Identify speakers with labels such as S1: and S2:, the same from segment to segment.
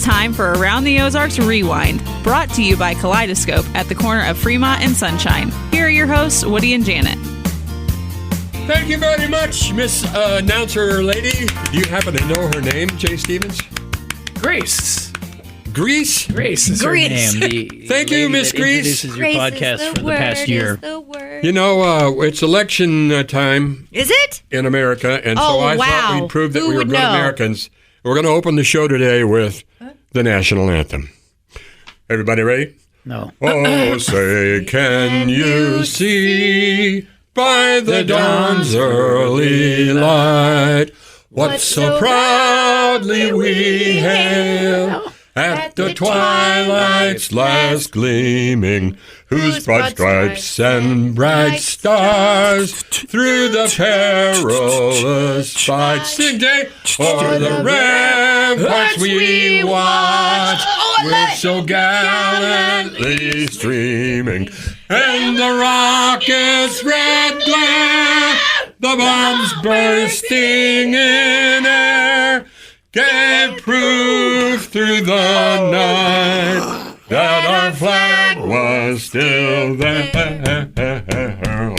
S1: time for Around the Ozarks Rewind, brought to you by Kaleidoscope at the corner of Fremont and Sunshine. Here are your hosts, Woody and Janet.
S2: Thank you very much, Miss Announcer Lady. Do you happen to know her name, Jay Stevens?
S3: Grace.
S2: Grease?
S3: Grace is her name.
S2: Thank you, Miss Grease.
S3: This is your podcast for the past year.
S2: You know, it's election time.
S4: Is it?
S2: In America, and so I thought we'd prove that we were good Americans. We're going to open the show today with the national anthem. Everybody ready?
S3: No.
S2: Oh, say, can you see by the dawn's early light what so proudly we hail at the twilight's last gleaming, whose broad stripes and bright stars through the perilous fight sing day o'er the ramparts we watch, with so gallantly streaming, and the rocket's red glare, the bombs bursting in air, gave proof through the night that our flag was still there.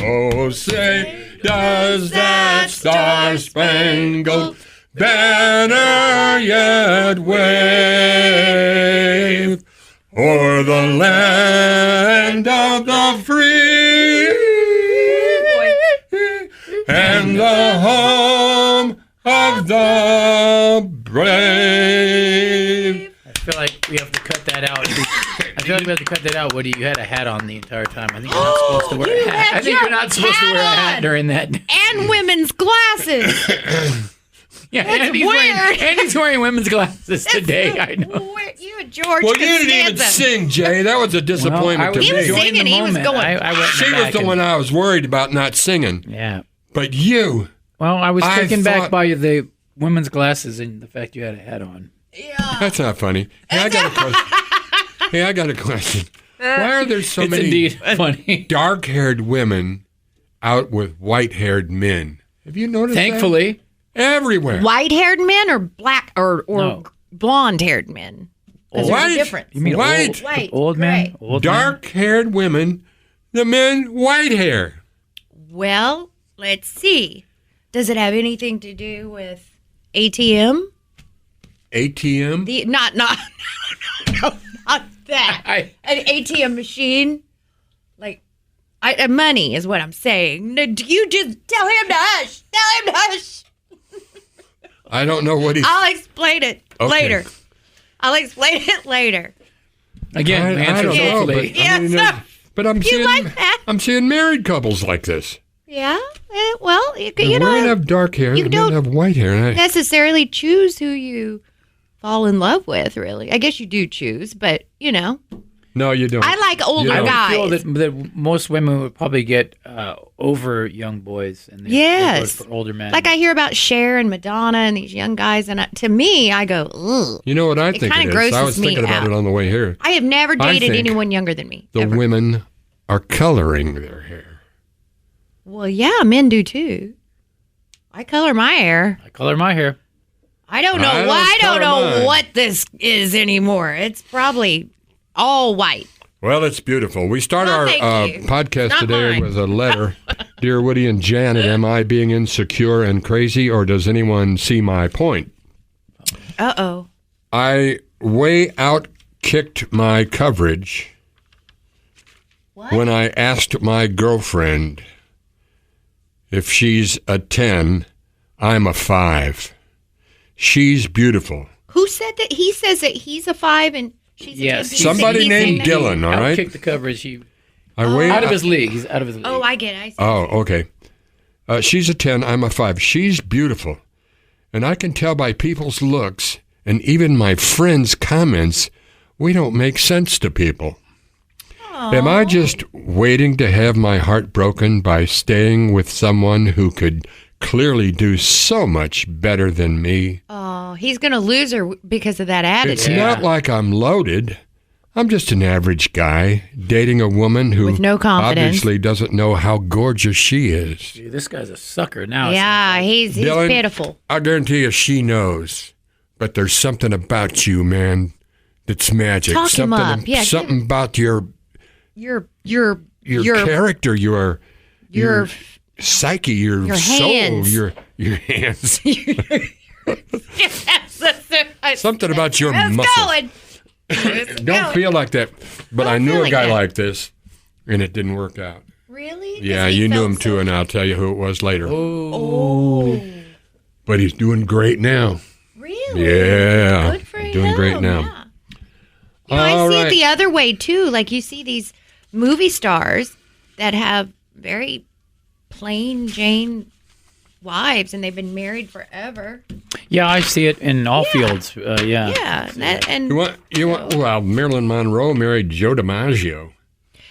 S2: Oh, say, does that star-spangled banner yet wave o'er the land of the free and the home of the brave?
S3: I feel like we have to cut that out. Woody. You had a hat on the entire time. I think you're not supposed to wear a hat. I think you're not supposed to wear a hat during that.
S4: And women's glasses.
S3: Yeah, Andy's wearing women's glasses today. I know.
S4: You and George.
S2: Well, you didn't even sing, Jay. That was a disappointment to me.
S4: He was singing. He was going.
S2: She was the one I was worried about not singing.
S3: Yeah.
S2: But you.
S3: Well, I was taken back by the women's glasses and the fact you had a hat on.
S4: Yeah.
S2: That's not funny. Hey, I got a question. Why are there so many dark-haired women out with white-haired men? Have you noticed
S3: Thankfully.
S2: that? Everywhere.
S4: White-haired men or black or blonde-haired men?
S2: White.
S4: Difference.
S3: You mean
S2: white?
S3: Old men?
S2: Dark-haired women. The men, white hair.
S4: Well, let's see. Does it have anything to do with ATM?
S2: ATM?
S4: Not that. An ATM machine? Like, money is what I'm saying. No, you just tell him to hush. Tell him to hush.
S2: I don't know what
S4: I'll explain it later. I'll explain it later.
S3: Again,
S2: I don't know, but I'm seeing
S4: like that?
S2: I'm seeing married couples like this.
S4: Yeah. Well, you
S2: women
S4: know,
S2: have dark hair.
S4: you
S2: The
S4: don't
S2: men have white hair.
S4: necessarily choose who you fall in love with. Really, I guess you do choose, but you know.
S2: No, you don't.
S4: I like older
S3: I
S4: guys.
S3: would feel that most women would probably get over young boys and they go for older men.
S4: Like I hear about Cher and Madonna and these young guys, and to me, I go, ugh.
S2: You know what I think it is? I was thinking about it on the way here.
S4: I have never dated anyone younger than me.
S2: The
S4: ever.
S2: women are coloring their hair.
S4: Well, yeah, men do too. I color my hair.
S3: I color my hair.
S4: I don't know why. I don't know what this is anymore. It's probably all white.
S2: Well, it's beautiful. We start our podcast today with a letter. Dear Woody and Janet, am I being insecure and crazy, or does anyone see my point?
S4: Uh-oh.
S2: I way out-kicked my coverage when I asked my girlfriend if she's a 10, I'm a 5. She's beautiful.
S4: Who said that? He says that he's a 5 and she's a 10.
S2: Somebody named Dylan, all right?
S3: Kick the coverage.
S2: Out
S3: of his league. He's out of his league.
S4: Oh, I get it. I see.
S2: Oh, okay. She's a 10, I'm a 5. She's beautiful. And I can tell by people's looks and even my friends' comments, we don't make sense to people. Aww. Am I just waiting to have my heart broken by staying with someone who could clearly do so much better than me?
S4: Oh, he's going to lose her because of that attitude.
S2: It's not like I'm loaded. I'm just an average guy dating a woman who
S4: with no confidence.
S2: Obviously doesn't know how gorgeous she is.
S3: Gee, this guy's a sucker now.
S4: Yeah, he's
S2: Dylan,
S4: pitiful.
S2: I guarantee you she knows. But there's something about you, man. that's magic.
S4: Talk him
S2: something
S4: up. Yeah,
S2: something about your character, your psyche, your soul,
S4: hands.
S2: your hands.
S4: Yes,
S2: Something about your
S4: it's
S2: muscles.
S4: going. It's
S2: Don't
S4: going.
S2: feel like that. But
S4: Don't
S2: I knew
S4: feel
S2: a
S4: like
S2: guy
S4: that.
S2: like this, and it didn't work out.
S4: Really?
S2: Yeah, you knew him too, and I'll tell you who it was later.
S4: Oh.
S2: But he's doing great now.
S4: Really?
S2: Yeah.
S4: Good for him.
S2: Doing great now.
S4: Yeah. You know, I
S2: All
S4: see
S2: right.
S4: it the other way too. Like you see these movie stars that have very plain Jane wives, and they've been married forever.
S3: Yeah, I see it in all fields. Yeah.
S4: Yeah,
S2: Well, Marilyn Monroe married Joe DiMaggio.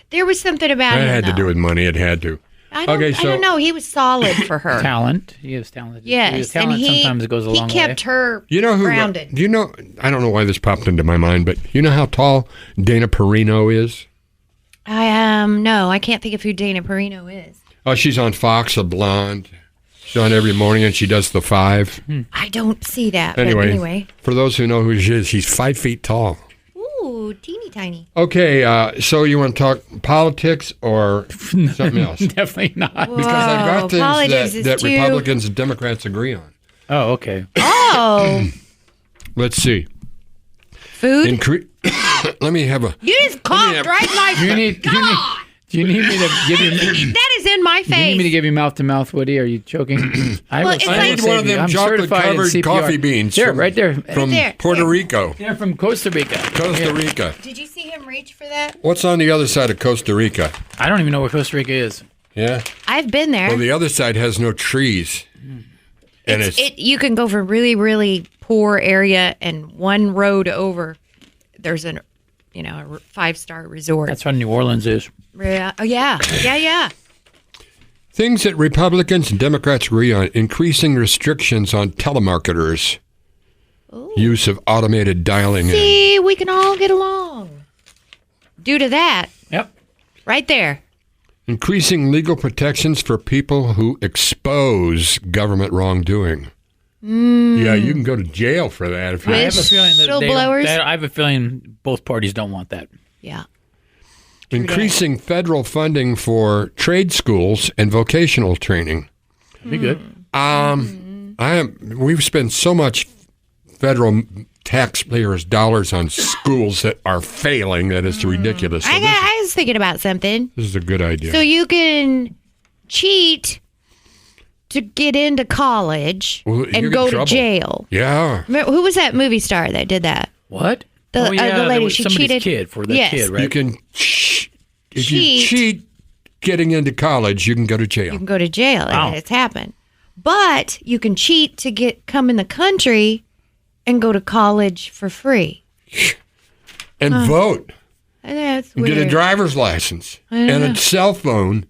S4: there was something about
S2: That
S4: him.
S2: had to
S4: though.
S2: do with money. It had to.
S4: I don't know. He was solid for her.
S3: Talent. He is talented.
S4: Yes,
S3: Talent
S4: and
S3: sometimes goes a long way.
S4: He kept her
S2: You know who?
S4: grounded.
S2: Do you know? I don't know why this popped into my mind, but you know how tall Dana Perino is?
S4: No, I can't think of who Dana Perino is.
S2: Oh, she's on Fox, a blonde. She's on every morning, and she does the 5.
S4: I don't see that.
S2: Anyway,
S4: but anyway.
S2: for those who know who she is, she's 5 feet tall.
S4: Ooh, teeny tiny.
S2: Okay, so you want to talk politics or something else?
S3: Definitely not.
S2: Because I've got
S4: politics
S2: things
S4: is
S2: that
S4: too-
S2: Republicans and Democrats agree on.
S3: Oh, okay.
S4: Oh,
S2: Let's see.
S4: food.
S2: Let me have a.
S4: You just coughed right in my
S3: Do you need me to give you?
S4: That is in my
S3: Do you need me to
S4: face.
S3: give you mouth to mouth, Woody? Are you choking?
S4: Well, it's
S2: I need
S4: like-
S2: one of them
S3: I'm certified in
S2: chocolate-covered
S3: CPR.
S2: coffee beans.
S3: There,
S2: from-
S3: right there.
S2: From
S4: there.
S2: Puerto Rico.
S3: They're from Costa Rica.
S2: Costa Rica.
S4: Did you see him reach for that?
S2: What's on the other side of Costa Rica?
S3: I don't even know where Costa Rica is.
S2: Yeah.
S4: I've been there.
S2: Well, the other side has no trees. And it's
S4: You can go from really, really poor area, and one road over, there's a 5-star resort.
S3: That's what New Orleans is.
S4: Oh yeah.
S2: things that Republicans and Democrats agree on: increasing restrictions on telemarketers, use of automated dialing.
S4: See, we can all get along due to that.
S3: Yep.
S4: Right there.
S2: Increasing legal protections for people who expose government wrongdoing. Yeah, you can go to jail for that if you.
S3: I have a feeling that
S4: Whistleblowers?
S3: I have a feeling both parties don't want that.
S4: Yeah.
S2: Increasing federal funding for trade schools and vocational training.
S3: That'd be good.
S2: We've spent so much federal taxpayers' dollars on schools that are failing that it's ridiculous. So
S4: I was thinking about something.
S2: this is a good idea.
S4: So you can cheat to get into college
S2: Well, you
S4: and
S2: get
S4: go
S2: in
S4: to
S2: trouble.
S4: jail.
S2: Yeah.
S4: Remember, who was that movie star that did that?
S3: What?
S4: The
S3: yeah,
S4: the
S3: there
S4: lady,
S3: was
S4: she
S3: somebody's
S4: cheated.
S3: kid for the
S4: Yes.
S3: kid, right?
S2: You can if you
S4: Cheat.
S2: cheat getting into college, you can go to jail.
S4: You can go to jail.
S3: Wow.
S4: It's happened. But you can cheat to come in the country and go to college for free.
S2: And vote.
S4: That's
S2: And
S4: weird.
S2: get a driver's license and a cell phone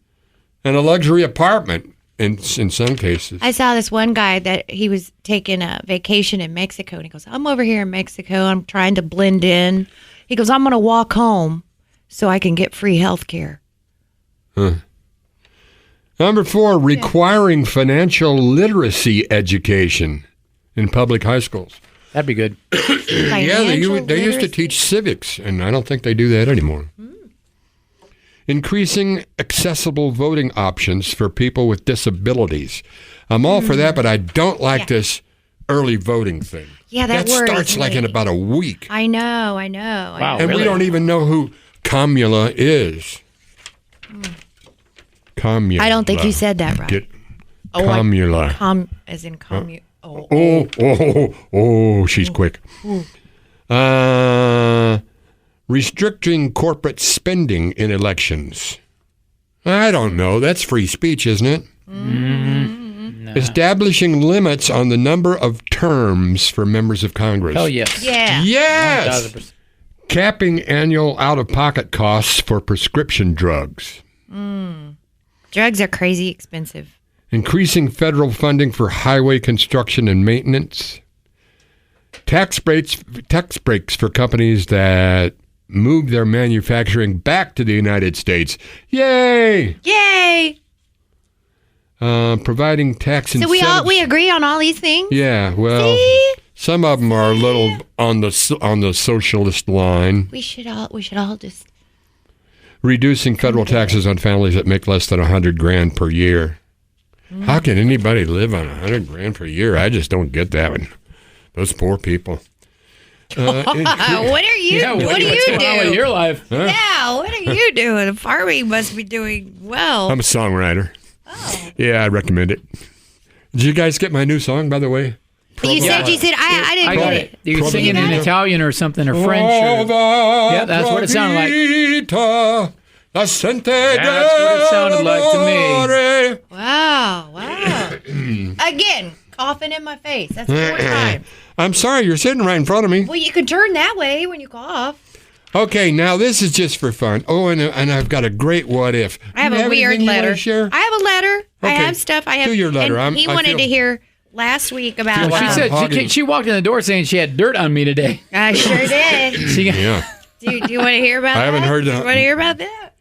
S2: and a luxury apartment in some cases.
S4: I saw this one guy that he was taking a vacation in Mexico, and he goes, I'm over here in Mexico. I'm trying to blend in. He goes, I'm going to walk home so I can get free health care.
S2: Number 4, requiring financial literacy education in public high schools.
S3: That'd be good.
S2: Yeah, they used to teach civics, and I don't think they do that anymore. Increasing accessible voting options for people with disabilities. I'm all for that, but I don't like this early voting thing.
S4: Yeah, that worries
S2: starts like
S4: me.
S2: in about a week.
S4: I know.
S3: Wow.
S2: And
S3: really?
S2: we don't even know who Kamala is. Kamala.
S4: I don't think you said that right.
S2: Get
S4: Oh,
S2: Kamala.
S4: As in commu. Oh.
S2: She's quick. Restricting corporate spending in elections. I don't know. That's free speech, isn't it?
S3: No.
S2: Establishing limits on the number of terms for members of Congress.
S3: Hell yes.
S4: Yeah.
S2: Yes!
S3: 1000%.
S2: Capping annual out-of-pocket costs for prescription drugs.
S4: Drugs are crazy expensive.
S2: Increasing federal funding for highway construction and maintenance. Tax breaks for companies that move their manufacturing back to the United States. Yay!
S4: Yay!
S2: Providing tax
S4: So
S2: incentives.
S4: we agree on all these things?
S2: Yeah, well,
S4: See?
S2: Some of them are a little on the socialist line.
S4: We should all just.
S2: Reducing federal taxes on families that make less than $100,000 per year. How can anybody live on $100,000 per year? I just don't get that one. Those poor people.
S4: What are you?
S3: Yeah,
S4: what do
S3: what's
S4: you
S3: going on with
S4: do?
S3: your life?
S2: Huh?
S4: Yeah, what are you doing? Farming must be doing well.
S2: I'm a songwriter.
S4: Oh.
S2: Yeah, I recommend it. Did you guys get my new song, by the way?
S4: You said I didn't
S3: I
S4: get
S3: got
S4: it.
S3: it. You're singing in
S4: got it?
S3: Italian or something, or French. Yeah, that's what it sounded like.
S2: That's what
S3: it sounded like to me.
S4: Wow. Again, coughing in my face. That's 4 times.
S2: I'm sorry, you're sitting right in front of me.
S4: Well, you can turn that way when you cough.
S2: Okay, now this is just for fun. Oh, and I've got a great what if.
S4: I have
S2: You
S4: a weird
S2: anything you wanna
S4: letter.
S2: share?
S4: I have a letter. I
S2: Okay.
S4: have stuff. I have.
S2: Do your letter.
S4: And he
S2: I
S4: wanted
S2: feel-
S4: to hear last week about.
S3: Well, she said
S2: hogging.
S3: she walked in the door saying she had dirt on me today.
S4: I sure did.
S3: She,
S2: Yeah.
S4: Do you want to hear about that?
S2: I haven't heard
S4: Do
S2: that.
S4: you want to hear about that?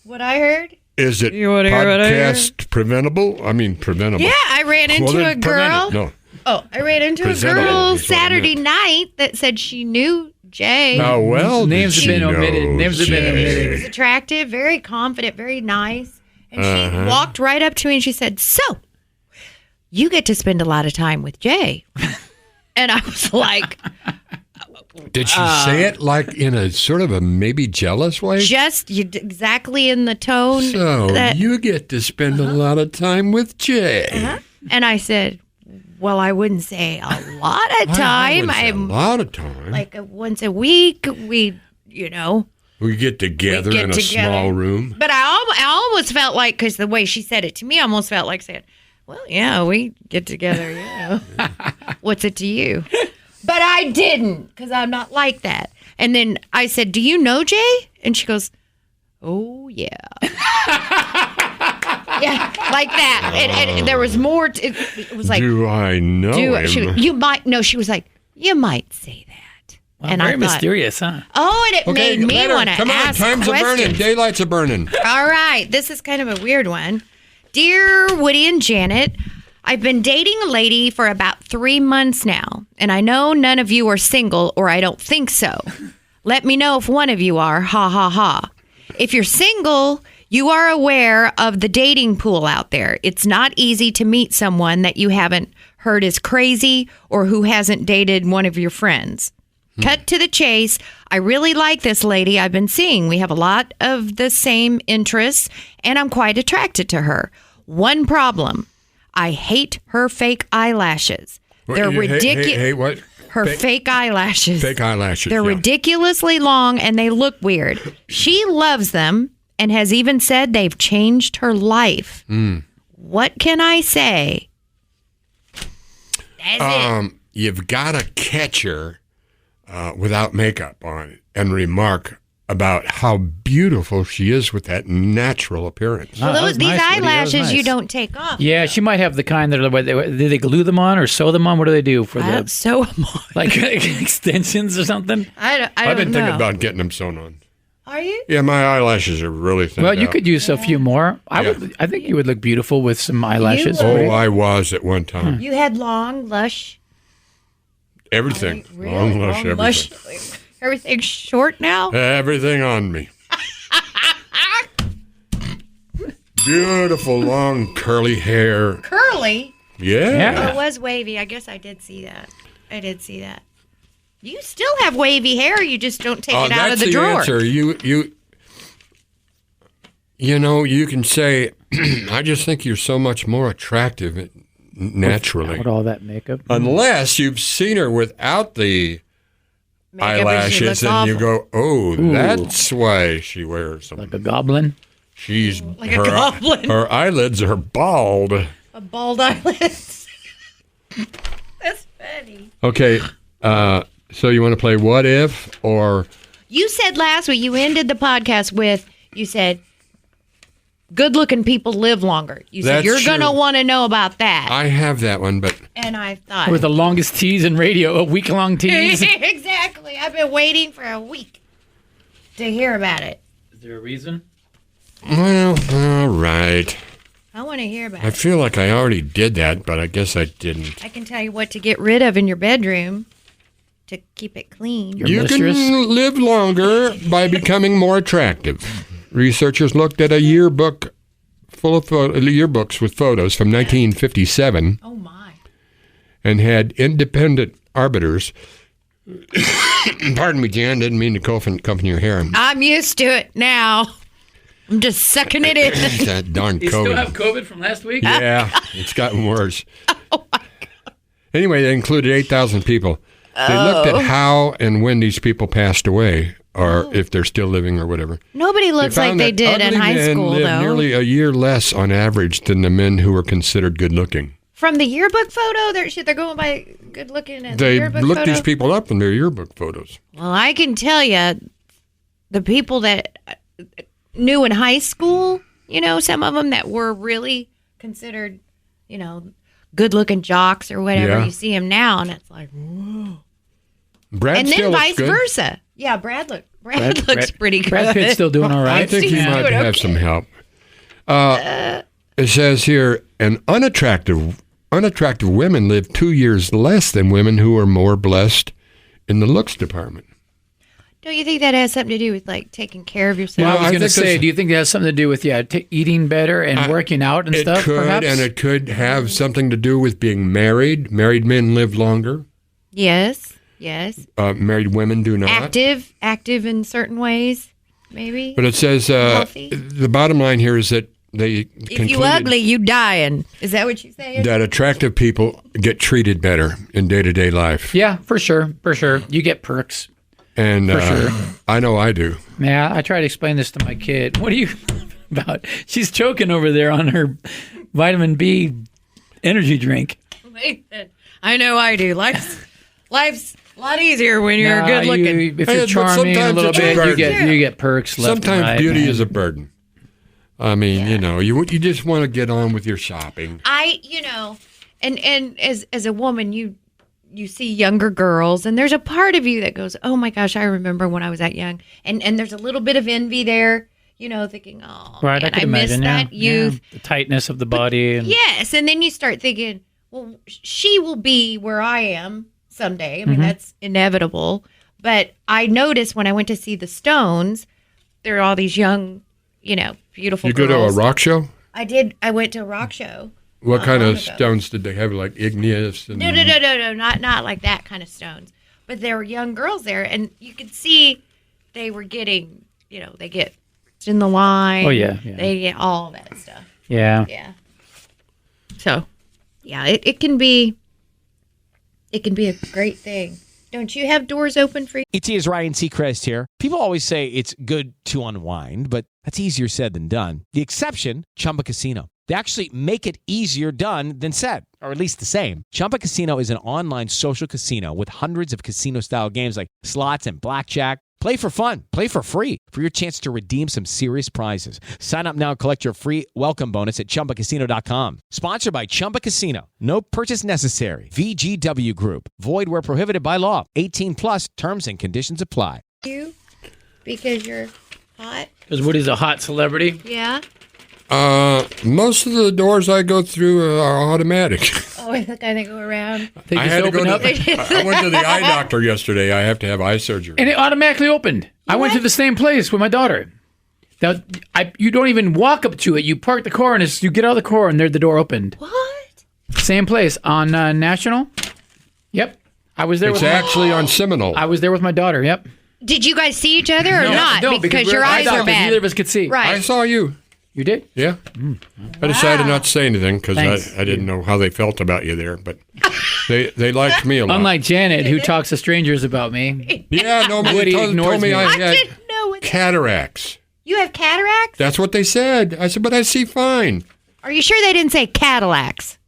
S4: What I heard?
S2: Is it
S4: You wanna hear what I heard?
S2: podcast preventable? I mean, preventable.
S4: Yeah, I ran into
S2: Well,
S4: a
S2: then prevent
S4: girl.
S2: it. No.
S4: Oh, I ran into a
S2: Presentable
S4: girl
S2: is what I
S4: Saturday
S2: meant.
S4: night that said she knew Jay.
S2: How well
S3: Names
S2: did
S3: have been
S2: she
S3: omitted.
S2: know
S3: Names have been
S2: Jay?
S3: omitted.
S4: She was attractive, very confident, very nice. And
S2: Uh-huh.
S4: she walked right up to me and she said, "So, you get to spend a lot of time with Jay." And I was like,
S2: Did she say it like in a sort of a maybe jealous way?
S4: just exactly in the tone
S2: So
S4: that.
S2: you get to spend a lot of time with Jay.
S4: And I said, "Well, I wouldn't say a lot of time.
S2: A
S4: I'm
S2: lot of time.
S4: like once a week. We
S2: We get together
S4: get
S2: in a
S4: together.
S2: small room.
S4: But I almost felt like, because the way she said it to me, I almost felt like saying, well, yeah, we get together, What's it to you? But I didn't, because I'm not like that. And then I said, do you know Jay? And she goes, oh, yeah. Yeah, like that. And there was more. It was like,
S2: Do I know him?
S4: you might, no, she was like, you might say that.
S3: Well,
S4: and
S3: very
S4: I thought,
S3: mysterious, huh?
S4: oh, and it
S2: Okay,
S4: made me
S2: later.
S4: want to
S2: Come on,
S4: ask
S2: time's
S4: questions.
S2: a-burning. Daylight's a-burning.
S4: All right, this is kind of a weird one. Dear Woody and Janet, I've been dating a lady for about 3 months now, and I know none of you are single, or I don't think so. Let me know if one of you are, ha ha ha. If you're single, you are aware of the dating pool out there. It's not easy to meet someone that you haven't heard is crazy or who hasn't dated one of your friends. Cut to the chase. I really like this lady I've been seeing. We have a lot of the same interests, and I'm quite attracted to her. One problem. I hate her fake eyelashes. They're ridiculous.
S2: Hey, what?
S4: Her fake eyelashes.
S2: Fake eyelashes.
S4: They're
S2: yeah.
S4: ridiculously long, and they look weird. She loves them and has even said they've changed her life. What can I say? That's it.
S2: You've got to catch her without makeup on and remark about how beautiful she is with that natural appearance.
S3: Wow, that was
S4: These
S3: nice, Woody. That was
S4: eyelashes you
S3: nice.
S4: don't take off.
S3: Yeah, she might have the kind that are. Do they glue them on or sew them on? What do they do for the
S4: So am I.
S3: like extensions or something?
S4: I don't
S2: I've been
S4: know.
S2: thinking about getting them sewn on.
S4: Are you?
S2: Yeah, my eyelashes are really thin.
S3: Well, you could use a few more. I think you would look beautiful with some eyelashes.
S4: would.
S2: Oh, I was at one time.
S4: You had long, lush.
S2: Everything.
S4: Really?
S2: Long, lush, everything.
S4: lush. Everything's short now?
S2: Everything on me. Beautiful, long, curly hair.
S4: Curly.
S2: Yeah.
S3: Yeah.
S4: It was wavy. I guess I did see that. You still have wavy hair. You just don't take it out of
S2: that's
S4: the drawer.
S2: Answer. You know, you can say, I just think you're so much more attractive naturally.
S3: With all that makeup.
S2: Unless you've seen her without the
S4: Makeup and she
S2: eyelashes,
S4: looks
S2: and you
S4: awful.
S2: go, oh, that's why she wears them.
S3: Like a goblin.
S2: She's
S4: Like a goblin.
S2: Her eyelids are bald.
S4: A bald eyelid. That's funny.
S2: Okay, so you want to play What If or
S4: You said last week, you ended the podcast with, you said, good-looking people live longer. You said,
S2: That's
S4: you're going to
S2: true.
S4: want to know about that.
S2: I have that one, but
S4: And I thought.
S3: With the longest tease in radio, a week-long tease.
S4: Exactly. I've been waiting for a week to hear about it.
S3: Is there a reason?
S2: well, all right.
S4: I want to hear about
S2: I
S4: it.
S2: feel like I already did that, but I guess I didn't.
S4: I can tell you what to get rid of in your bedroom to keep it clean.
S3: Your
S2: You
S3: mistress?
S2: can live longer by becoming more attractive. Researchers looked at a yearbook full of yearbooks with photos from 1957
S4: Oh, my.
S2: and had independent arbiters. Pardon me, Jan. Didn't mean to cough in your hair.
S4: I'm used to it now. I'm just sucking it in.
S2: That darn
S3: You still have
S2: COVID.
S3: COVID from last week?
S2: Yeah, it's gotten worse. Anyway, they included 8,000 people. They looked at how and when these people passed away, or if they're still living or whatever.
S4: Nobody looks like
S2: found
S4: they
S2: that
S4: did in
S2: ugly
S4: high
S2: men
S4: school,
S2: lived
S4: though.
S2: nearly a year less on average than the men who were considered good-looking.
S4: From the yearbook photo, they're going by good looking at the
S2: They
S4: yearbook
S2: looked
S4: photo.
S2: these people up in their yearbook photos.
S4: Well, I can tell you, the people that knew in high school, some of them that were really considered, good-looking jocks or whatever.
S2: Yeah.
S4: You see them now, and it's like,
S2: Brad
S4: and
S2: still
S4: then
S2: looks
S4: vice
S2: good.
S4: versa. Yeah, Brad looks pretty good.
S3: Brad Pitt's still doing all right.
S2: I think he
S4: He's
S2: might
S4: doing
S2: have
S4: okay.
S2: some help. It says here, unattractive women live 2 years less than women who are more blessed in the looks department.
S4: Don't you think that has something to do with taking care of yourself?
S3: Well, I
S2: Well,
S3: was
S2: I
S3: going to
S2: think
S3: say,
S2: that's-
S3: do you think that has something to do with eating better and working out and
S2: It
S3: stuff?
S2: could,
S3: perhaps?
S2: and it could have something to do with being married. Married men live longer.
S4: Yes.
S2: Married women do not.
S4: Active in certain ways, maybe.
S2: But it says
S4: Healthy.
S2: the bottom line here is that they
S4: If you ugly, you dying. Is that what you're saying?
S2: that attractive people get treated better in day-to-day life.
S3: Yeah, for sure. You get perks.
S2: And
S3: sure.
S2: I know I do.
S3: Yeah, I try to explain this to my kid. What are you about? She's choking over there on her vitamin B energy drink.
S4: I know I do. Life's a lot easier when you're
S3: Nah,
S4: good looking.
S3: If
S2: Hey,
S3: you're
S2: but
S3: charming a
S2: sometimes
S3: little
S2: it's a
S3: bit,
S2: burden.
S3: you get perks left and
S2: Sometimes
S3: right,
S2: beauty
S3: man.
S2: is a burden. I mean, you just want to get on with your shopping.
S4: And as a woman, you see younger girls, and there's a part of you that goes, "Oh my gosh, I remember when I was that young," and there's a little bit of envy there, thinking, "Oh,
S3: Right,
S4: man,
S3: I could
S4: miss
S3: imagine
S4: that youth."
S3: Yeah. The tightness of the body. And,
S4: Yes, and then you start thinking, well, she will be where I am someday. I mean, that's inevitable. But I noticed when I went to see the Stones, there are all these young, beautiful
S2: You go
S4: girls.
S2: to a rock show?
S4: I did. I went to a rock show.
S2: What kind
S4: long
S2: of
S4: ago.
S2: stones did they have? Like igneous? And
S4: No, not like that kind of stones. But there were young girls there, and you could see they were getting, they get in the line.
S3: Oh, yeah.
S4: They get all that stuff.
S3: Yeah.
S4: Yeah. So, yeah, it can be a great thing. Don't you have doors open for you?
S5: ET is Ryan Seacrest here. People always say it's good to unwind, but that's easier said than done. The exception, Chumba Casino. They actually make it easier done than said, or at least the same. Chumba Casino is an online social casino with hundreds of casino-style games like slots and blackjack. Play for fun. Play for free for your chance to redeem some serious prizes. Sign up now and collect your free welcome bonus at ChumbaCasino.com. Sponsored by Chumba Casino. No purchase necessary. VGW Group. Void where prohibited by law. 18 plus terms and conditions apply.
S4: You? Because you're hot?
S3: Because Woody's a hot celebrity.
S4: Yeah.
S2: Most of the doors I go through are automatic.
S4: Oh, the kind that go around.
S3: They
S2: I
S3: just
S2: had to
S3: open
S2: go
S3: up.
S2: I went to the eye doctor yesterday. I have to have eye surgery.
S3: And it automatically opened. I went to the same place with my daughter. Now, you don't even walk up to it. You park the car and you get out of the car and there the door opened.
S4: What?
S3: Same place on National. Yep, I was there.
S2: It's
S3: with
S2: actually on Seminole.
S3: I was there with my daughter. Yep.
S4: Did you guys see each other or not?
S3: No,
S4: because
S3: we're
S4: your
S3: eye
S4: eyes are
S3: doctors.
S4: bad.
S3: Neither of us could see.
S4: Right.
S2: I saw you.
S3: You did?
S2: Yeah. I decided not to say anything because
S3: Thanks.
S2: I didn't know how they felt about you there, but they liked me a lot.
S3: Unlike Janet, who talks to strangers about me.
S2: Yeah, nobody
S3: Woody
S2: told
S3: ignores
S2: me
S3: me.
S2: I
S4: I
S2: had
S4: didn't know what
S2: cataracts.
S4: You have cataracts?
S2: That's what they said. I said, but I see fine.
S4: Are you sure they didn't say Cadillacs?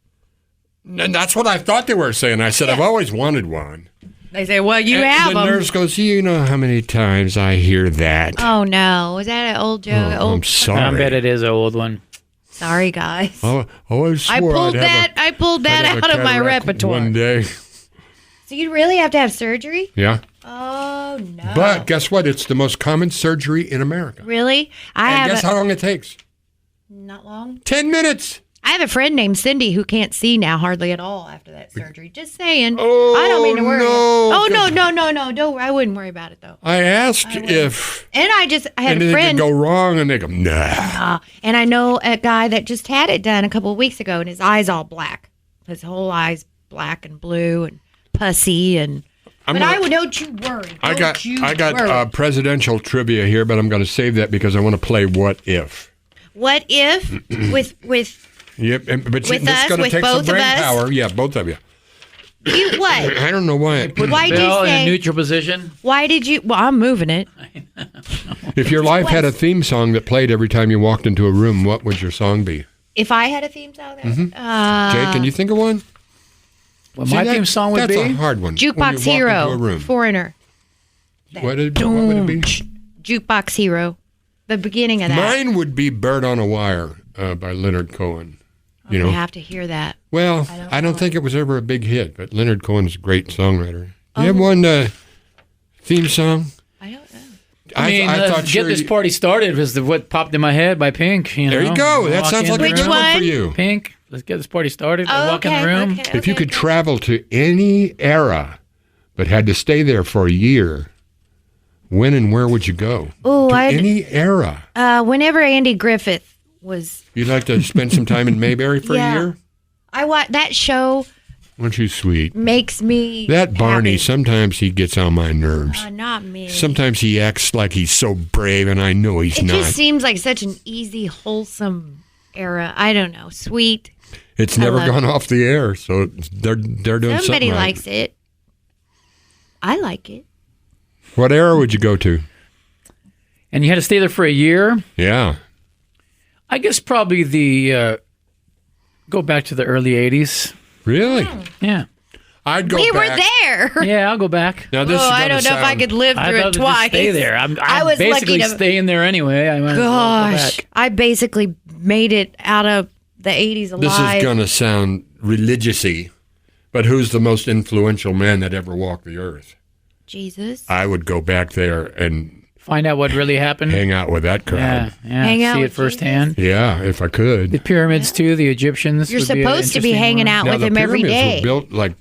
S2: And that's what I thought they were saying. I said, I've always wanted one.
S4: They say, well, you
S2: And
S4: have
S2: the
S4: them.
S2: nurse goes, you know how many times I hear that.
S4: Oh, no. Was that an old joke?
S2: Oh, I'm
S3: I
S2: sorry.
S3: bet it is an old one.
S4: Sorry, guys.
S2: I always swore
S4: I pulled
S2: I'd have
S4: that. I pulled
S2: I'd
S4: that
S2: have a
S4: out of my
S2: cataract
S4: repertoire.
S2: one day.
S4: So you really have to have surgery?
S2: Yeah.
S4: Oh no!
S2: But guess what? It's the most common surgery in America.
S4: Really, I
S2: And
S4: have.
S2: guess how long it takes?
S4: Not long.
S2: 10 minutes.
S4: I have a friend named Cindy who can't see now hardly at all after that surgery. Just saying.
S2: Oh,
S4: I don't mean to worry.
S2: no.
S4: Oh, no. Don't. I wouldn't worry about it, though.
S2: I asked if
S4: And I had a
S2: anything
S4: friend.
S2: could go wrong, and they go, nah.
S4: And I know a guy that just had it done a couple of weeks ago, and his eyes all black. His whole eyes black and blue and pussy. Don't you worry.
S2: I got presidential trivia here, but I'm going to save that because I want to play What If.
S4: What if with
S2: Yep, but
S4: With
S2: this
S4: us,
S2: is going to
S4: with
S2: take some
S4: both of
S2: brain
S4: us?
S2: power. Yeah, both of you.
S4: you what?
S2: I don't know why.
S4: Why'd you
S3: Bill in a
S4: say?
S3: neutral position.
S4: Why did you? Well, I'm moving it.
S2: If your life had a theme song that played every time you walked into a room, what would your song be?
S4: If I had a theme song,
S2: Jake, can you think of one?
S3: Well, my theme song would
S2: that's
S3: be
S2: a hard one. When you
S4: Jukebox
S2: walk into a
S4: Hero,
S2: room.
S4: Foreigner.
S2: What would it be?
S4: Jukebox Hero, the beginning of that.
S2: Mine would be Bird on a Wire by Leonard Cohen. You know,
S4: I have to hear that.
S2: well, I don't think it was ever a big hit, but Leonard Cohen's a great songwriter. Do you have one theme song?
S4: I don't know.
S3: I mean,
S2: thought
S3: Get
S2: sure
S3: This
S2: you-
S3: Party Started was what popped in my head by Pink.
S2: There you go. That sounds like a
S4: Which
S2: good one for
S4: one?
S2: you.
S3: Pink. Let's get this party started. I walk in the room.
S2: If you could travel to any era, but had to stay there for a year, when and where would you go?
S4: Oh,
S2: Any era.
S4: whenever Andy Griffith was,
S2: You'd like to spend some time in Mayberry for
S4: Yeah.
S2: a year?
S4: I watch that show.
S2: Aren't you sweet?
S4: Makes me
S2: That Barney,
S4: happy.
S2: sometimes he gets on my nerves.
S4: Not me.
S2: Sometimes he acts like he's so brave, and I know he's
S4: It
S2: not.
S4: just seems like such an easy, wholesome era. I don't know, sweet.
S2: It's never
S4: love
S2: gone off the air, so they're doing
S4: Somebody
S2: something right.
S4: likes it. I like it.
S2: What era would you go to?
S3: And you had to stay there for a year.
S2: Yeah.
S3: I guess probably go back to the early 80s.
S2: Really?
S3: Yeah.
S2: I'd go
S4: We
S2: back.
S4: were there.
S3: Yeah, I'll go back.
S2: Now, this is
S4: I
S2: gonna
S4: don't know if I
S2: sound-
S4: could live
S3: I'd
S4: through
S3: love
S4: it
S3: to
S4: twice.
S3: just stay there. I'm
S4: I was
S3: basically
S4: lucky to.
S3: staying there anyway. I might as well go
S4: Gosh,
S3: back.
S4: I basically made it out of the 80s alive.
S2: This is going to sound religious-y, but who's the most influential man that ever walked the earth?
S4: Jesus.
S2: I would go back there and
S3: Find out what really happened.
S2: hang out with that crowd.
S3: Yeah.
S4: Hang out
S3: See
S4: with
S3: it firsthand.
S2: Yeah, if I
S3: The
S2: could.
S3: pyramids too. The Egyptians.
S4: You're
S3: would be an
S4: supposed to be
S3: interesting
S4: hanging
S3: one.
S4: out
S2: Now,
S4: with
S2: the
S4: him every
S2: pyramids
S4: day.
S2: were built like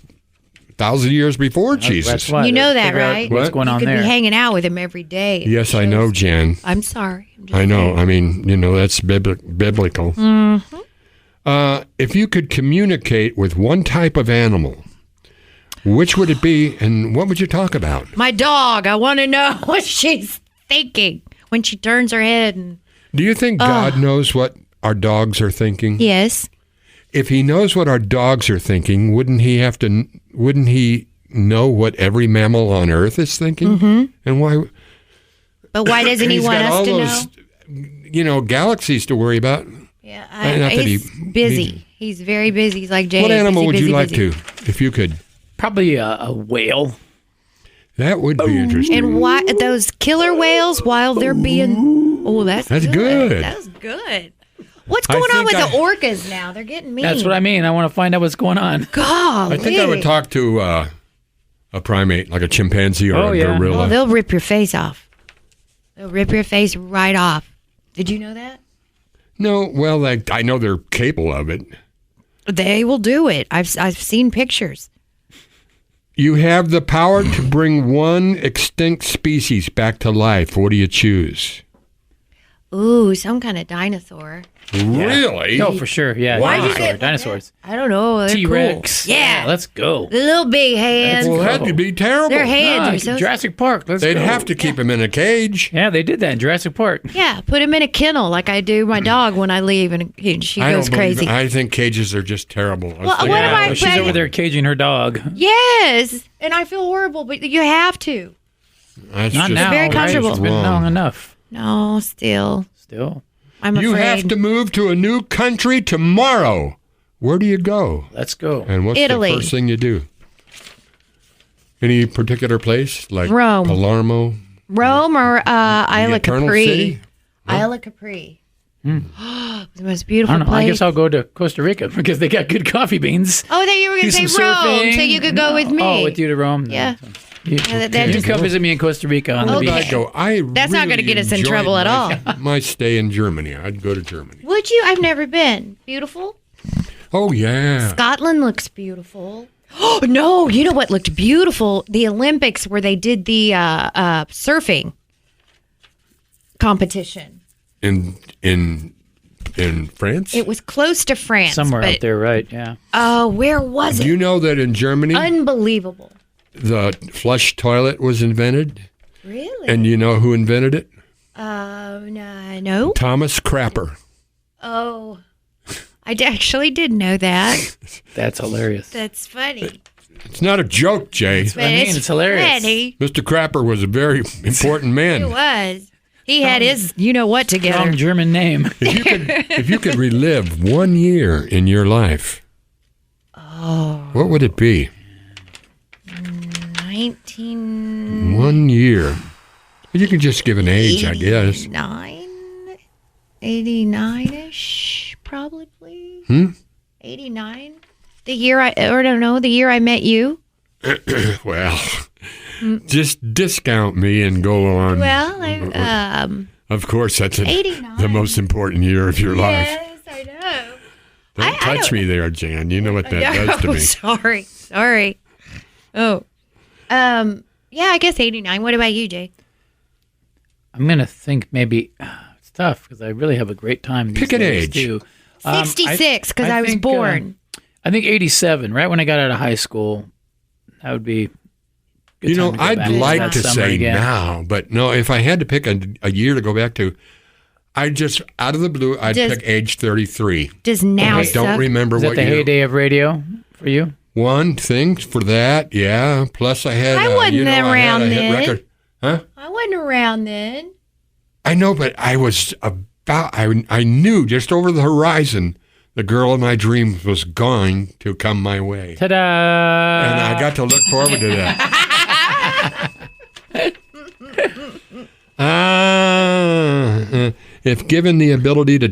S2: 1,000 years before Jesus.
S3: That's why.
S4: You know
S3: They
S4: that,
S3: figure out
S4: right?
S3: What's
S2: What?
S3: going
S4: You
S3: on
S4: could
S3: there?
S4: be hanging out with him every day.
S2: Yes, I know, Jan.
S4: I'm sorry. I'm just
S2: I know.
S4: saying.
S2: I mean, that's biblical.
S4: Mm-hmm.
S2: If you could communicate with one type of animal, which would it be, and what would you talk about?
S4: My dog. I want to know what she's thinking when she turns her head. And
S2: Do you think God knows what our dogs are thinking?
S4: yes,
S2: If he knows what our dogs are thinking, wouldn't he know what every mammal on earth is thinking? Mm-hmm. And why?
S4: but why doesn't he
S2: He's
S4: want
S2: got
S4: us
S2: all
S4: to
S2: those,
S4: know?
S2: galaxies to worry about.
S4: Yeah,
S2: not that
S4: he's
S2: he-
S4: busy. He's very busy. He's like Jay.
S2: What animal
S4: busy,
S2: would
S4: busy,
S2: you like
S4: busy.
S2: to, if you could?
S3: Probably a whale.
S2: That would be interesting.
S4: And why those killer whales while they're being? Oh, that's
S2: good.
S4: That's good. What's
S2: I
S4: going on
S2: think
S4: with the orcas now? They're getting mean.
S3: That's what I mean. I want to find out what's going on.
S4: Golly.
S2: I think I would talk to a primate, like a chimpanzee or
S3: Oh,
S2: a
S3: yeah.
S2: gorilla.
S4: Oh, they'll rip your face off. They'll rip your face right off. Did you know that?
S2: No, well, I know they're capable of it.
S4: They will do it. I've seen pictures.
S2: You have the power to bring one extinct species back to life. What do you choose?
S4: Ooh, some kind of dinosaur.
S2: Really?
S3: No, for sure. Yeah.
S2: Why'd you
S3: Dinosaurs.
S4: I don't know. They're
S3: T-Rex.
S4: Cool. Yeah.
S3: Let's go.
S4: The little big hands.
S2: Well, that'd be terrible.
S4: Their hands are so.
S3: Jurassic Park. Let's
S2: They'd
S3: go.
S2: have to keep him in a cage.
S3: Yeah, they did that in Jurassic Park.
S4: Yeah, put him in a kennel like I do my dog when I leave and she
S2: I
S4: goes
S2: don't believe
S4: crazy.
S2: it. I think cages are just terrible.
S4: Well, what am I
S3: She's
S4: playing?
S3: over there caging her dog.
S4: Yes, and I feel horrible, but you have to.
S2: That's
S3: Not
S2: just
S3: now.
S4: very
S3: right?
S4: comfortable.
S3: It's been
S2: wrong.
S3: long enough.
S4: No, still. I'm
S2: You
S4: afraid.
S2: have to move to a new country tomorrow. Where do you go?
S3: Let's go.
S2: And what's
S4: Italy.
S2: the first thing you do? Any particular place? Like
S4: Rome.
S2: Palermo?
S4: Rome or Isla
S2: Eternal
S4: Capri.
S2: City?
S4: Isla Capri. the most
S3: I
S4: beautiful
S3: don't know.
S4: place.
S3: I guess I'll go to Costa Rica because they got good coffee beans.
S4: Oh, I thought you were going
S3: Do
S4: to say
S3: some
S4: Rome,
S3: surfing.
S4: so you could go with me.
S3: Oh, with you to Rome? No.
S4: Yeah.
S3: You come visit me in Costa Rica on the beach.
S2: I'd go.
S4: That's not going to get us in trouble at all.
S2: My stay in Germany. I'd go to Germany.
S4: Would you? I've never been. Beautiful.
S2: Oh yeah.
S4: Scotland looks beautiful. Oh no! You know what looked beautiful? The Olympics where they did the surfing competition
S2: In France.
S4: It was close to France,
S3: somewhere out there, right? Yeah.
S4: Oh, where was it?
S2: Do you know that in Germany,
S4: Unbelievable.
S2: the flush toilet was invented?
S4: Really?
S2: And you know who invented it?
S4: No.
S2: Thomas Crapper.
S4: Oh, I actually did know that.
S3: That's hilarious.
S4: That's funny.
S2: It's not a joke, Jay.
S3: I mean, it's hilarious.
S4: Funny.
S2: Mr. Crapper was a very important man.
S4: It was. He had his, you know what, together.
S3: Strong German name.
S2: If you could relive 1 year in your life, what would it be?
S4: 1989.
S2: 1 year. You can just give an age, I guess.
S4: 89-ish, probably. 89. The year the year I met you.
S2: Well, just discount me and go on.
S4: Well,
S2: Of course, that's
S4: 89.
S2: the most important year of your life.
S4: Yes, I know.
S2: Don't touch me there, Jan. You know what that does to me.
S4: Sorry. Oh. Yeah, I guess 89. What about you, Jay?
S3: I'm going to think maybe it's tough because I really have a great time.
S2: Pick an age.
S3: Too.
S4: 66, because I was
S3: think,
S4: born.
S3: I think 87, right when I got out of high school. That would be. Good
S2: You know,
S3: time to go
S2: I'd
S3: back
S2: like
S3: that
S2: to
S3: summer
S2: say
S3: again.
S2: now, but no, if I had to pick a year to go back to, I'd just, out of the blue, I'd pick age 33.
S4: Does now
S2: I
S4: suck?
S2: don't remember
S3: Is that
S2: what
S3: the
S2: year.
S3: heyday of radio for you?
S2: One thing for that, yeah. Plus I had,
S4: I wasn't
S2: I had
S4: around
S2: a hit
S4: then.
S2: record. Huh?
S4: I wasn't around then.
S2: I know, but I was I knew just over the horizon the girl of my dreams was going to come my way.
S3: Ta-da!
S2: And I got to look forward to that. If given the ability to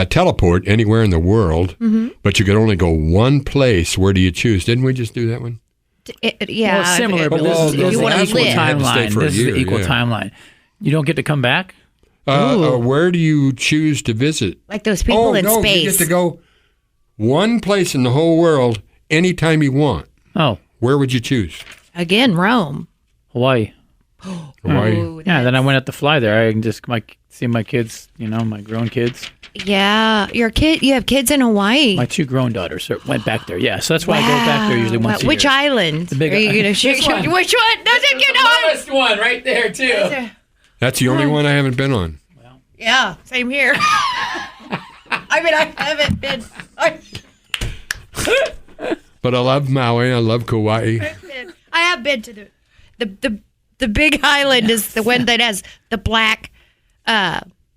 S2: teleport anywhere in the world, but you could only go one place, where do you choose? Didn't we just do that one?
S4: Yeah.
S3: Well, similar, but
S2: Well,
S3: this is
S4: you wanna
S3: the equal
S4: live.
S2: Had to stay
S3: timeline.
S2: for a
S3: This is
S2: year,
S3: the equal
S2: yeah.
S3: timeline. You don't get to come back?
S2: Where do you choose to visit?
S4: Like those people in
S2: no,
S4: space.
S2: you get to go one place in the whole world anytime you want.
S3: Oh,
S2: Where would you choose?
S4: Again, Rome.
S3: Hawaii.
S2: Hawaii.
S4: Ooh,
S3: Yeah, then I went out to fly there. I can just see my kids, my grown kids.
S4: Yeah, you have kids in Hawaii.
S3: My two grown daughters went back there. Yeah, so that's why I go back there usually once a
S4: Which
S3: year.
S4: island?
S3: big
S4: Are you
S3: island.
S4: going to shoot?
S3: This one.
S4: Which one? Doesn't get on.
S3: Lowest one right there too.
S2: That's the only one I haven't been on.
S4: Yeah, same here. I mean, I haven't been.
S2: But I love Maui. I love Kauai.
S4: I have been to the big island is the one that has the black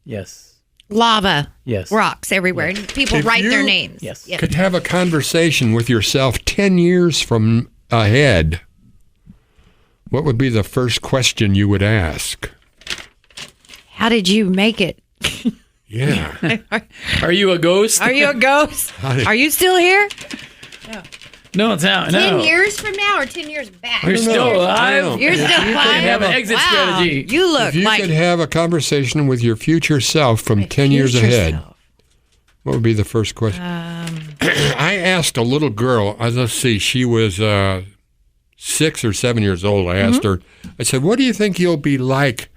S3: Yes.
S4: lava
S3: Yes.
S4: rocks everywhere, and people
S2: If
S4: write their
S2: you-
S4: names.
S3: Yes.
S4: Yep.
S2: Could have a conversation with yourself 10 years from ahead. What would be the first question you would ask?
S4: How did you make it?
S2: Yeah.
S3: Are you a ghost?
S4: Are you a ghost?
S2: did-
S4: Are you still here?
S3: No, it's out.
S4: 10
S3: No.
S4: years from now or 10 years back?
S3: You're still alive.
S4: You're still alive.
S3: have an exit strategy.
S4: You look
S2: If you
S4: like
S2: could have a conversation with your future self from 10 years
S4: future
S2: ahead,
S4: self.
S2: what would be the first question? I asked a little girl, let's see, she was 6 or 7 years old. I asked her, I said, what do you think you'll be like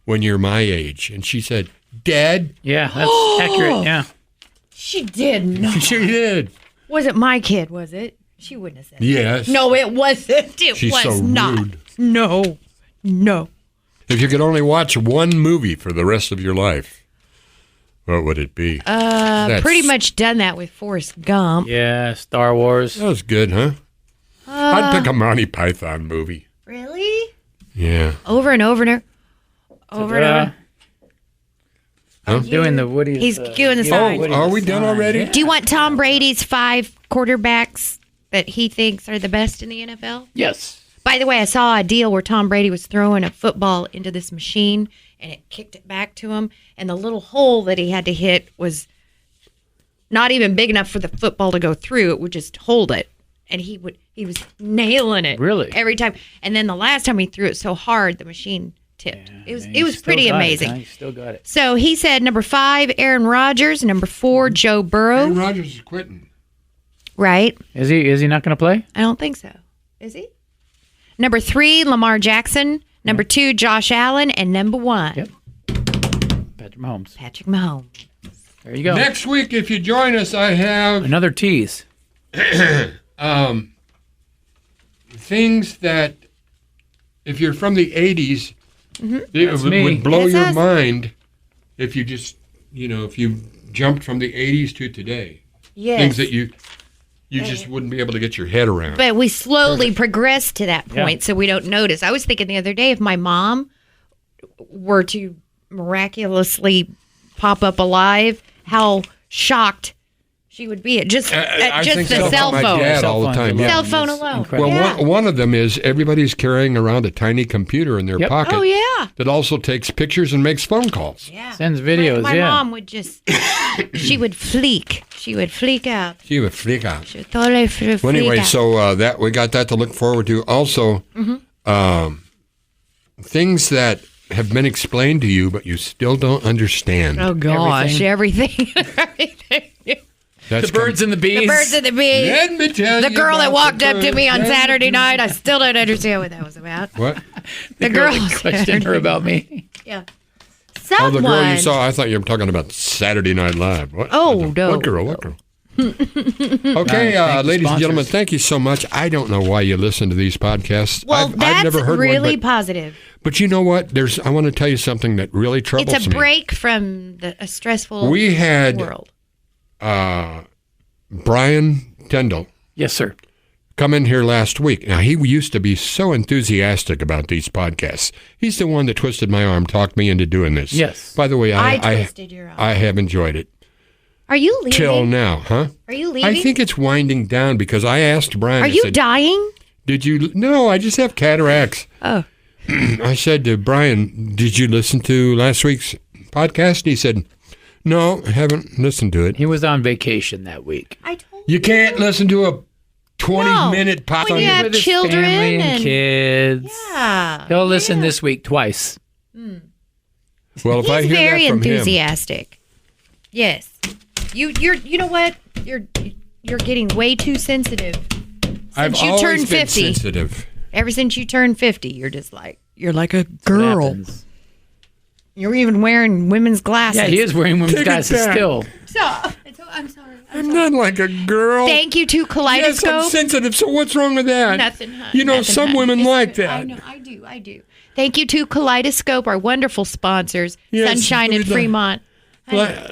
S2: when you're my age? And she said, dead.
S3: Yeah, that's accurate. Yeah.
S4: She did not.
S2: She did.
S4: Was it my kid, was it? She wouldn't have said that.
S2: Yes.
S4: No, it wasn't. It
S2: She's
S4: was
S2: so
S4: not.
S2: rude.
S4: No.
S2: If you could only watch one movie for the rest of your life, what would it be?
S4: Pretty much done that with Forrest Gump.
S3: Yeah, Star Wars.
S2: That was good, huh? I'd pick a Monty Python movie.
S4: Really?
S2: Yeah.
S4: Over and over and over. Over and over.
S3: I'm doing the Woody.
S4: He's doing the sign.
S3: Woody
S2: Are we
S3: the
S2: done
S3: sign.
S2: already?
S3: Yeah.
S4: Do you want Tom Brady's 5 quarterbacks that he thinks are the best in the NFL?
S3: Yes.
S4: By the way, I saw a deal where Tom Brady was throwing a football into this machine and it kicked it back to him. And the little hole that he had to hit was not even big enough for the football to go through. It would just hold it. And he was nailing it.
S3: Really?
S4: Every time. And then the last time he threw it so hard, the machine tipped. It was pretty amazing.
S3: He still got it.
S4: So he said number 5, Aaron Rodgers. Number 4, Joe Burrow.
S2: Aaron Rodgers is quitting.
S4: Right?
S3: Is he not going to play?
S4: I don't think so. Is he? Number 3, Lamar Jackson. Number 2, Josh Allen. And number 1,
S3: Yep. Patrick Mahomes.
S4: Patrick Mahomes.
S3: There you go.
S2: Next week, if you join us, I have
S3: Another tease.
S2: things that, if you're from the 80s, it
S3: That's me.
S2: would blow
S4: That's
S2: your
S4: us.
S2: mind if you just, if you jumped from the 80s to today.
S4: Yes.
S2: Things that you just wouldn't be able to get your head around.
S4: But we slowly progress to that point,
S3: Yeah.
S4: so we don't notice. I was thinking the other day, if my mom were to miraculously pop up alive, how shocked she would be at just
S2: I
S4: just
S2: think
S4: the
S2: so.
S4: cell
S2: My
S4: phone.
S2: dad all the time. Yeah.
S4: Cell phone alone.
S3: Incredible.
S2: Well,
S4: Yeah.
S2: one of them is everybody's carrying around a tiny computer in their
S3: Yep.
S2: pocket
S4: Oh yeah.
S2: that also takes pictures and makes phone calls.
S4: Yeah.
S3: Sends videos,
S4: My
S3: yeah.
S4: mom would just she would fleek. She would fleek out.
S2: She would freak out.
S4: She would totally freak
S2: Well, anyway,
S4: out.
S2: so that we got that to look forward to. Also, things that have been explained to you, but you still don't understand.
S4: Oh gosh, everything.
S2: That's
S3: The birds and the bees.
S4: The birds and the bees.
S2: Let me tell
S4: The
S2: you
S4: girl that
S2: about
S4: walked
S2: the
S4: up to me on
S2: birds.
S4: Saturday night, I still don't understand what that was about.
S2: What?
S4: The
S3: girl
S4: girl
S3: that questioned her about me.
S4: Yeah.
S2: Oh,
S4: Someone.
S2: the girl you saw. I thought you were talking about Saturday Night Live. What?
S4: Oh, no.
S2: What girl? What girl? Okay,
S3: Thank you,
S2: ladies and gentlemen,
S3: sponsors.
S2: thank you so much. I don't know why you listen to these podcasts.
S4: Well,
S2: I've
S4: that's
S2: never heard
S4: really
S2: one,
S4: positive.
S2: but you know what? I want to tell you something that really troubles
S4: It's a
S2: me.
S4: break from a stressful
S2: We had
S4: world.
S2: Brian Tyndall
S3: Yes, sir.
S2: come in here last week. Now, he used to be so enthusiastic about these podcasts. He's the one that twisted my arm, talked me into doing this.
S3: Yes.
S2: By the way,
S4: I twisted your arm.
S2: I have enjoyed it
S4: Are you leaving?
S2: till now, huh?
S4: Are you leaving?
S2: I think it's winding down because I asked Brian.
S4: Are
S2: I
S4: you
S2: said,
S4: dying?
S2: Did you? No, I just have cataracts.
S4: Oh.
S2: I said to Brian, did you listen to last week's podcast? And he said, no, I haven't listened to it.
S3: He was on vacation that week.
S4: I told
S2: You can't listen to a 20-minute podcast.
S4: When you have
S3: With his
S4: children
S3: family and
S4: and-
S3: kids.
S4: Yeah.
S3: He'll listen this week twice.
S2: Well, if I
S4: He's
S2: hear
S4: very
S2: that from him,
S4: enthusiastic. Yes. You know what? You're getting way too sensitive.
S2: I've
S4: Since you
S2: always
S4: turned
S2: been
S4: 50.
S2: sensitive.
S4: Ever since you turned 50, you're like a
S3: What
S4: girl.
S3: happens.
S4: You're even wearing women's glasses.
S3: Yeah, he is wearing women's
S2: Take it
S3: glasses
S2: back.
S3: still.
S4: I'm sorry.
S2: I'm not like a girl.
S4: Thank you to
S2: Yes, I'm
S4: Kaleidoscope.
S2: sensitive, so what's wrong with that?
S4: Nothing, hon.
S2: You know,
S4: Nothing,
S2: some
S4: hon.
S2: women
S4: It's
S2: like
S4: good.
S2: that.
S4: I know, I do. Thank you to Kaleidoscope, our wonderful sponsors,
S2: Yes,
S4: Sunshine and
S2: we'd like-
S4: Fremont.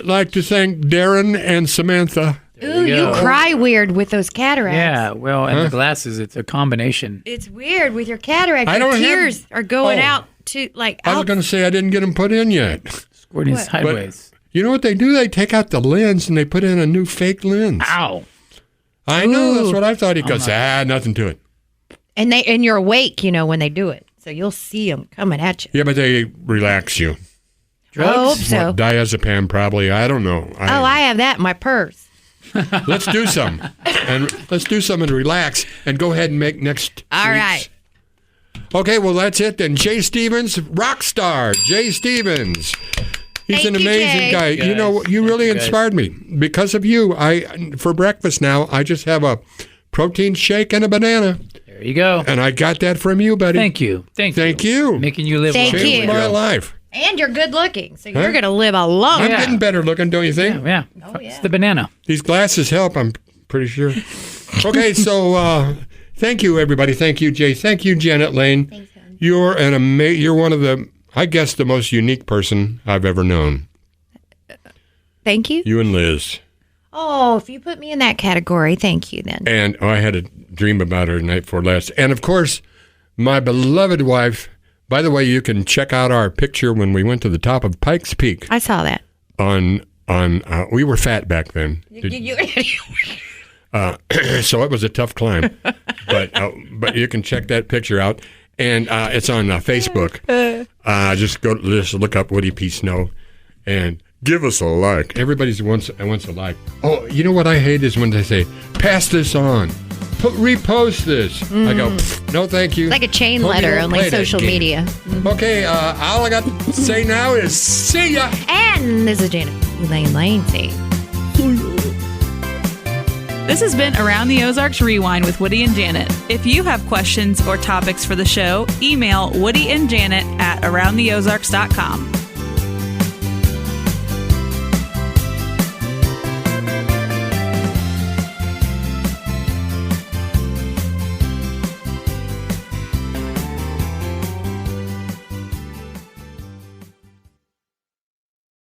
S2: Like to thank Darren and Samantha.
S4: Ooh,
S3: you
S4: you
S3: go.
S4: cry weird with those cataracts.
S3: Yeah, well, and the glasses, it's a combination.
S4: It's weird with your cataracts.
S2: I
S4: Your
S2: don't have-
S4: tears are going
S2: Oh.
S4: out to like
S2: I was
S4: out.
S2: going to say I didn't get them put in yet.
S3: Squirting
S4: What?
S3: sideways.
S2: You know what they do? They take out the lens and they put in a new fake lens.
S3: Ow.
S2: I know. That's
S4: Ooh.
S2: what I thought. He goes, nothing to it.
S4: And you're awake, when they do it, so you'll see them coming at you.
S2: Yeah, but they relax you.
S4: I hope
S3: Drugs?
S4: so.
S2: What, diazepam, probably. I don't know.
S4: I have that in my purse.
S2: Let's do some. Let's do some and relax and go ahead and make next
S4: All
S2: week's.
S4: right.
S2: Okay, well, that's it then. Jay Stevens, rock star. Jay Stevens. He's
S4: Thank
S2: an
S4: you,
S2: amazing
S4: Jay.
S2: guy.
S3: Guys,
S2: you know, you really
S3: thank you, guys.
S2: inspired me. Because of you, for breakfast now, I just have a protein shake and a banana.
S3: There you go.
S2: And I got that from you, buddy.
S3: Thank you.
S2: Thank you.
S3: Making you live
S4: Thank
S3: longer.
S4: you.
S2: Changed my life.
S4: And you're good looking, so you're
S2: Huh?
S4: going to live a long
S2: I'm
S3: Yeah.
S2: getting better looking, don't you think?
S3: Yeah.
S4: Oh, yeah.
S3: It's the banana.
S2: These glasses help, I'm pretty sure. Okay, so thank you, everybody. Thank you, Jay. Thank you, Janet Lane.
S4: Thanks, hon.
S2: You're you're one of the, I guess, the most unique person I've ever known.
S4: Thank you.
S2: You and Liz.
S4: Oh, if you put me in that category, thank you then.
S2: And I had a dream about her the night before last. And of course, my beloved wife. By the way, you can check out our picture when we went to the top of Pikes Peak.
S4: I saw that.
S2: We were fat back then. So it was a tough climb, but you can check that picture out, and it's on Facebook. Just look up Woody P. Snow, and give us a like. Everybody's wants a like. Oh, you know what I hate is when they say, "Pass this on." repost this. I go, no, thank you.
S4: It's like a chain
S2: Hope you
S4: letter
S2: don't
S4: on
S2: play
S4: like
S2: that
S4: social
S2: game.
S4: media.
S2: Okay, all I got to say now is see ya.
S4: And this is Janet Elaine Lansey.
S1: This has been Around the Ozarks Rewind with Woody and Janet. If you have questions or topics for the show, email Woody and Janet at aroundtheozarks.com.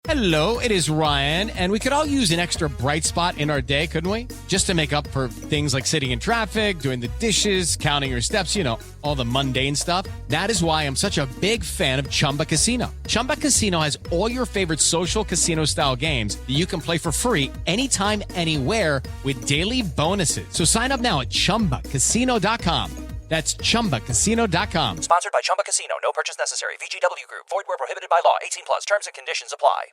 S5: Hello, it is Ryan, and we could all use an extra bright spot in our day, couldn't we? Just to make up for things like sitting in traffic, doing the dishes, counting your steps, you know, all the mundane stuff. That is why I'm such a big fan of Chumba Casino. Chumba Casino has all your favorite social casino-style games that you can play for free anytime, anywhere with daily bonuses. So sign up now at ChumbaCasino.com. That's ChumbaCasino.com.
S6: Sponsored by Chumba Casino. No purchase necessary. VGW Group. Void where prohibited by law. 18 plus. Terms and conditions apply.